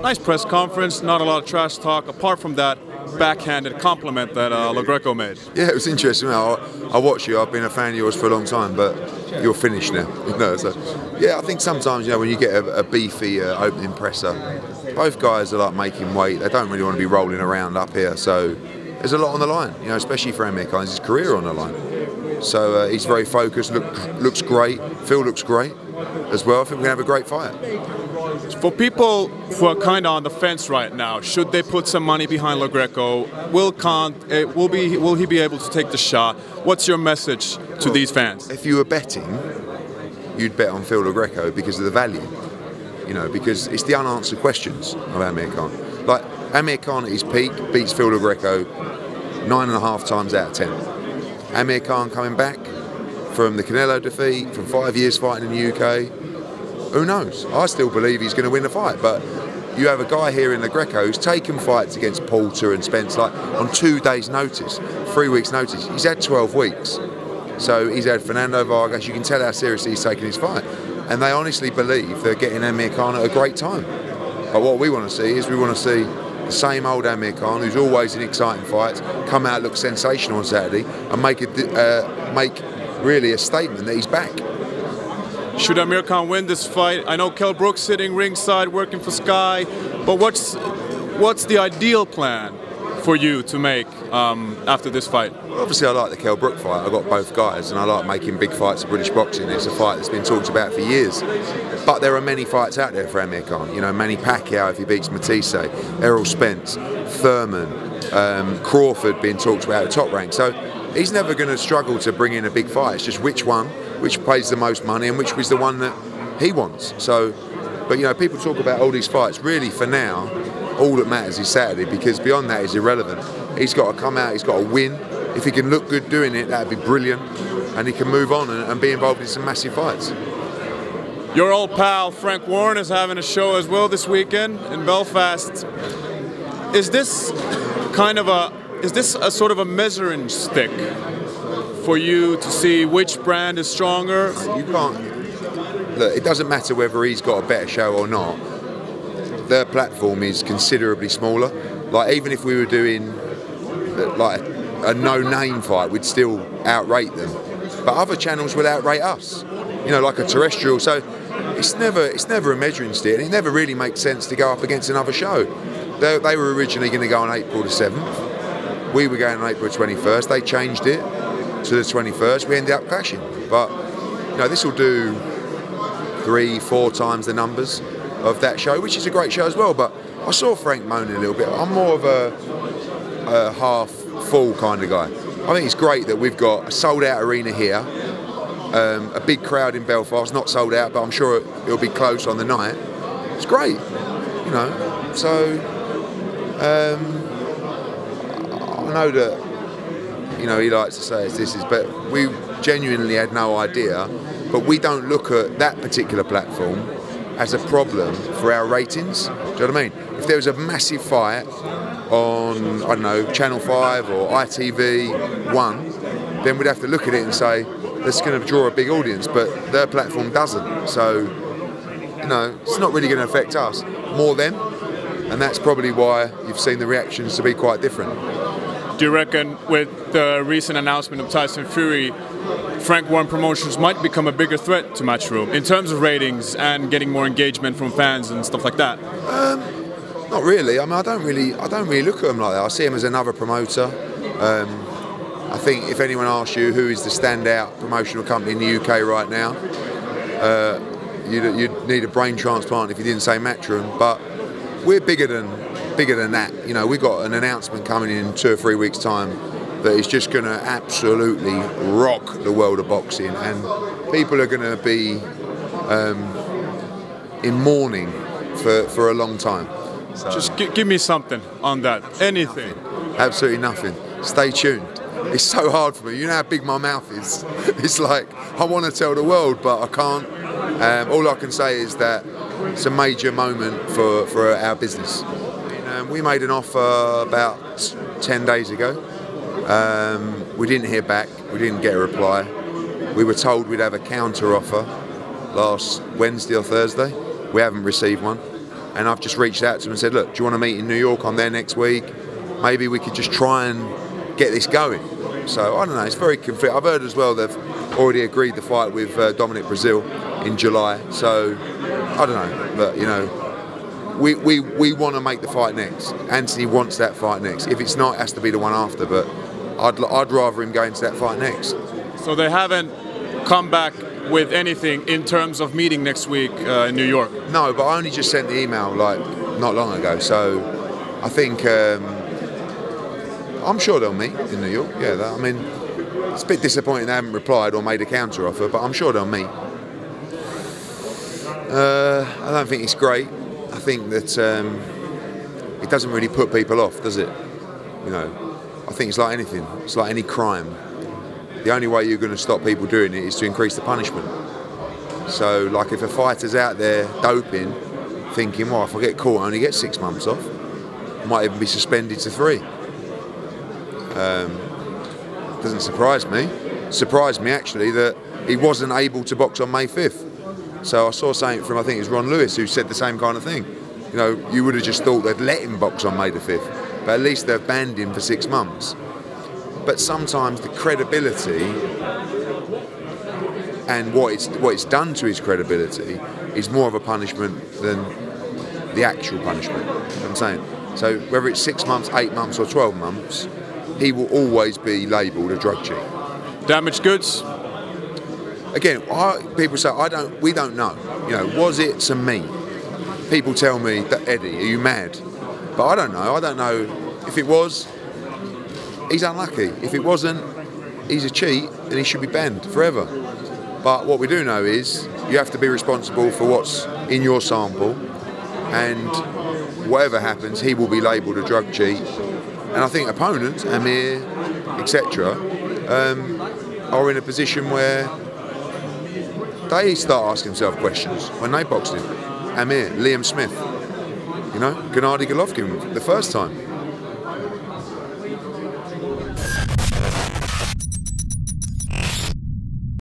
Nice press conference, not a lot of trash talk, apart from that backhanded compliment that Lo Greco made. Yeah, it was interesting. I watch you. I've been a fan of yours for a long time, but you're finished now. So yeah, I think sometimes when you get a beefy opening presser, both guys are like making weight. They don't really want to be rolling around up here, so there's a lot on the line. Especially for Amir Khan, his career on the line. So he's very focused. Looks great. Phil looks great as well. I think we're gonna have a great fight. For people who are kind of on the fence right now, should they put some money behind Lo Greco? Will he be able to take the shot? What's your message to these fans? If you were betting, you'd bet on Phil Lo Greco because of the value. Because it's the unanswered questions of Amir Khan. Like Amir Khan at his peak beats Phil Lo Greco 9.5 times out of 10. Amir Khan coming back from the Canelo defeat, from 5 years fighting in the UK. Who knows? I still believe he's going to win the fight, but you have a guy here in Lo Greco who's taken fights against Porter and Spence on 2 days' notice, 3 weeks' notice. He's had 12 weeks. So he's had Fernando Vargas. You can tell how seriously he's taking his fight. And they honestly believe they're getting Amir Khan at a great time. But what we want to see is the same old Amir Khan, who's always in exciting fights, come out, look sensational on Saturday, and make really a statement that he's back. Should Amir Khan win this fight? I know Kell Brook's sitting ringside working for Sky, but what's the ideal plan for you to make after this fight? Well, obviously I like the Kell Brook fight. I've got both guys and I like making big fights in British boxing. It's a fight that's been talked about for years. But there are many fights out there for Amir Khan. Manny Pacquiao if he beats Matisse, Errol Spence, Thurman, Crawford being talked about at top rank. So he's never going to struggle to bring in a big fight. It's just which pays the most money and which was the one that he wants. But people talk about all these fights. Really, for now, all that matters is Saturday, because beyond that is irrelevant. He's got to come out, he's got to win. If he can look good doing it, that'd be brilliant. And he can move on and be involved in some massive fights. Your old pal Frank Warren is having a show as well this weekend in Belfast. Is this a sort of a measuring stick for you to see which brand is stronger? You can't. Look, it doesn't matter whether he's got a better show or not. Their platform is considerably smaller. Like even if we were doing like a no-name fight, we'd still outrate them. But other channels would outrate us. Like a terrestrial. So it's never a measuring stick, and it never really makes sense to go up against another show. They were originally going to go on April the 7th. We were going on April 21st. They changed it to the 21st. We ended up clashing. But this will do 3-4 times the numbers of that show, which is a great show as well. But I saw Frank moaning a little bit. I'm more of a half full kind of guy. I think it's great that we've got a sold out arena here, a big crowd in Belfast, not sold out, but I'm sure it'll be close on the night. It's great, So I know that he likes to say but we genuinely had no idea. But we don't look at that particular platform as a problem for our ratings. Do you know what I mean? If there was a massive fight on, I don't know, Channel 5 or ITV1, then we'd have to look at it and say, that's going to draw a big audience, but their platform doesn't. So, it's not really going to affect us, more them, and that's probably why you've seen the reactions to be quite different. Do you reckon with the recent announcement of Tyson Fury, Frank Warren Promotions might become a bigger threat to Matchroom in terms of ratings and getting more engagement from fans and stuff like that? Not really. I mean, I don't really look at him like that. I see him as another promoter. I think if anyone asks you who is the standout promotional company in the UK right now, you'd need a brain transplant if you didn't say Matchroom. But we're bigger than that. We've got an announcement coming in 2 or 3 weeks' time that is just going to absolutely rock the world of boxing, and people are going to be in mourning for a long time. So, just give me something on that. Anything. Absolutely nothing. Stay tuned. It's so hard for me. You know how big my mouth is. It's like I want to tell the world, but I can't. All I can say is that it's a major moment for our business. We made an offer about 10 days ago. We didn't hear back. We didn't get a reply. We were told we'd have a counter offer last Wednesday or Thursday. We haven't received one. and I've just reached out to him and said, look, do you want to meet in New York? I'm there next week. Maybe we could just try and get this going. So I don't know, it's very confusing. I've heard as well they've already agreed the fight with Dominic Brazil in July. So I don't know, but you know, we want to make the fight next. Anthony wants that fight next. If it's not, it has to be the one after, but I'd rather him go into that fight next. So they haven't come back with anything in terms of meeting next week in New York? No, but I only just sent the email like not long ago, so I think I'm sure they'll meet in New York. Yeah, I mean, it's a bit disappointing they haven't replied or made a counter offer, but I'm sure they'll meet. I don't think it's great. I think that it doesn't really put people off, does it? You know, I think it's like anything. It's like any crime. The only way you're going to stop people doing it is to increase the punishment. So, like, if a fighter's out there doping, thinking, well, if I get caught, I only get 6 months off. I might even be suspended to 3. Doesn't surprise me. Surprised me, actually, that he wasn't able to box on May 5th. So I saw something from, I think it was Ron Lewis, who said the same kind of thing. You know, you would have just thought they'd let him box on May the 5th, but at least they've banned him for 6 months. But sometimes the credibility and what it's done to his credibility is more of a punishment than the actual punishment. You know what I'm saying? So whether it's 6 months, 8 months, or 12 months, he will always be labelled a drug cheat. Damaged goods? Again, people say we don't know. You know, was it to me? People tell me that, Eddie, are you mad? But I don't know. I don't know if it was. He's unlucky. If it wasn't, he's a cheat and he should be banned forever. But what we do know is you have to be responsible for what's in your sample, and whatever happens, he will be labelled a drug cheat. And I think opponents, Amir, etc., are in a position where they start asking themselves questions when they boxed him. Amir, Liam Smith, you know, Gennady Golovkin the first time.